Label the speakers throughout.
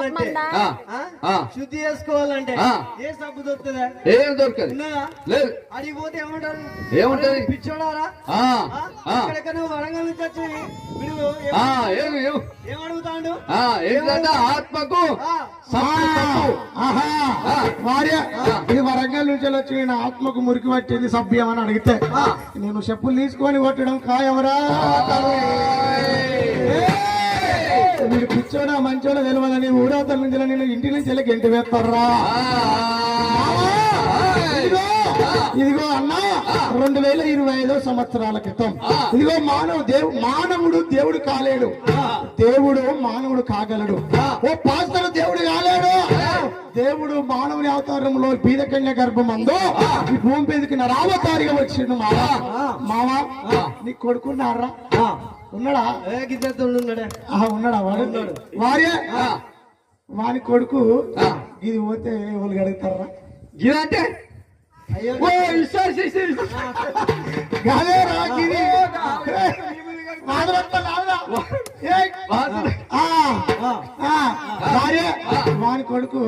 Speaker 1: చేసుకోవాలంటే శుద్ధి చేసుకోవాలంటే ఏ సబ్బు దొరుకుతుందా?
Speaker 2: ఏం దొరకదు. లేదు.
Speaker 1: అడిగిపోతే ఏమంటారు?
Speaker 2: ఏముంటది?
Speaker 1: పిచ్చోడారా? ఎక్కడెక్కడ వరంగల్ నుంచి వచ్చి ఏమడుగుతాడు?
Speaker 2: ఏంటంటే ఆత్మకు
Speaker 3: ఇది వరంగల్ నుంచి వచ్చి నేను ఆత్మకు మురికి పట్టింది సభ్యం అని అడిగితే నేను చెప్పులు తీసుకొని కొట్టడం ఖాయమరా. మీరు పిచ్చోడా మంచోడా తెలియదని ఊరవతల నుంచి నేను ఇంటి నుంచి వెళ్ళి గెంటి వేస్తారా. ఇదిగో అన్న 2025 సంవత్సరాల క్రితం ఇదిగో మానవుడు దేవుడు కాలేడు, దేవుడు మానవుడు కాగలడు. ఓ పాస్టర్ దేవుడు కాలేడు, దేవుడు మానవుని అవతారంలో పీదకన్య గర్భమందు ఈ భూమి మీదకి నరావతారిగా వచ్చిండు. మావా నీ కొడుకున్నారా? ఉన్నాడా? ఉన్నాడా? వాడు వారే వాని కొడుకు ఇది పోతే ఎవరు గడుగుతారా?
Speaker 2: ఇదంటే
Speaker 3: వాని కొడుకు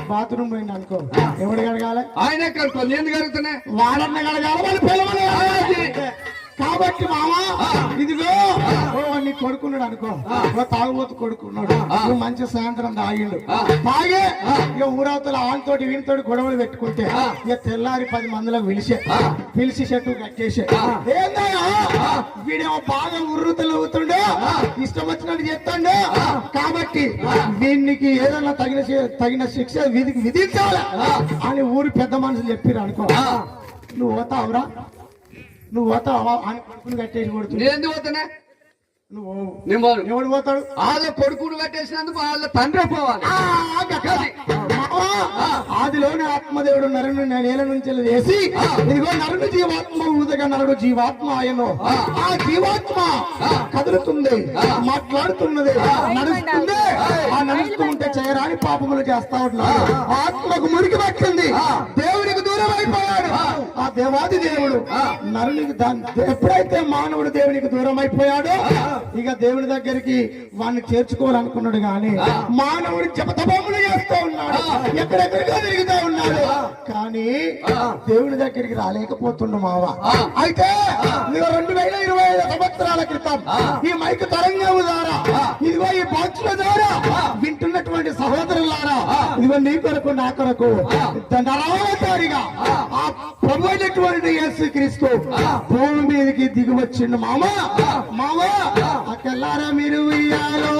Speaker 3: బాత్రూమ్ పోయింది అనుకో, ఎవడు కడగాలి?
Speaker 2: ఆయన కడుకోవాలి. ఎందుకు కడుగుతున్నాయి?
Speaker 3: వాడన్న కడగాలి, వాళ్ళు పిల్లలు. కాబట్టి మామా ఇదిగో నీ కొడుకున్నాడు అనుకో, తాగుబోతు కొడుకున్నాడు, నువ్వు మంచి సాయంత్రం తాగిండు, తాగే ఇక ఊరవతల ఆన్తోటి వీనితోటి గొడవలు పెట్టుకుంటే ఇక తెల్లారి 10 మందిలకు పిలిచి చెట్టు కట్టేసే ఏందయ్యా వీడేమో బాగా ఉర్రుతలు అవుతుండే ఇష్టం వచ్చినట్టు చెప్తాండే. కాబట్టి వీనికి ఏదన్నా తగిన శిక్ష వీధికి విధించాలి అని ఊరి పెద్ద మనుషులు చెప్పిరు అనుకో, నువ్వు పోతావురా? నువ్వు పోతావా? అని కొడుకుని కట్టేసి కొడుతుంది.
Speaker 2: ఎందుకు పోతున్నా?
Speaker 3: నువ్వు ఎవడు పోతాడు?
Speaker 2: వాళ్ళ కొడుకును కట్టేసినందుకు వాళ్ళ తండ్రి పోవాలి.
Speaker 3: ఆదిలోనే ఆత్మదేవుడు నరుని నేల నుంచి వేసి ఇదిగో నరుని జీవాత్మ ఊదగా నరుడు జీవాత్మ ఆయను. ఆ జీవాత్మ కదులుతుంది, మాట్లాడుతున్నది, నడుస్తుంది. ఆ నడుస్తూ ఉంటే చేయరాని పాపములు చేస్తా ఉంటున్నాడు. ఆత్మకు మురికి పట్టింది, దేవునికి దూరం అయిపోయాడు. ఆ దేవాది దేవుడు నరునికి ఎప్పుడైతే మానవుడు దేవునికి దూరం అయిపోయాడో ఇక దేవుని దగ్గరికి వాడిని చేర్చుకోవాలనుకున్నాడు. గాని మానవుడు జపతపములు చేస్తూ ఉన్నాడు, ఎక్కడెక్కడికో తిరుగుతూ ఉన్నాడు, కానీ దేవుని దగ్గరికి రాలేకపోతుండు మావా. అయితే 2025 సంవత్సరాల క్రితం ఈ మైక్ తరంగం ద్వారా ఇదిగో ఈ బాక్సుల ద్వారా వింటున్నటువంటి సహోదరులారా, ఇదిగో నీ కొరకు నా కొరకు నరావతారిగా ఆ ప్రభు అయినటువంటి యేసుక్రీస్తు భూమి మీదకి దిగి వచ్చిండు. మామా అక్కలారా మీరు ఇయ్యాలో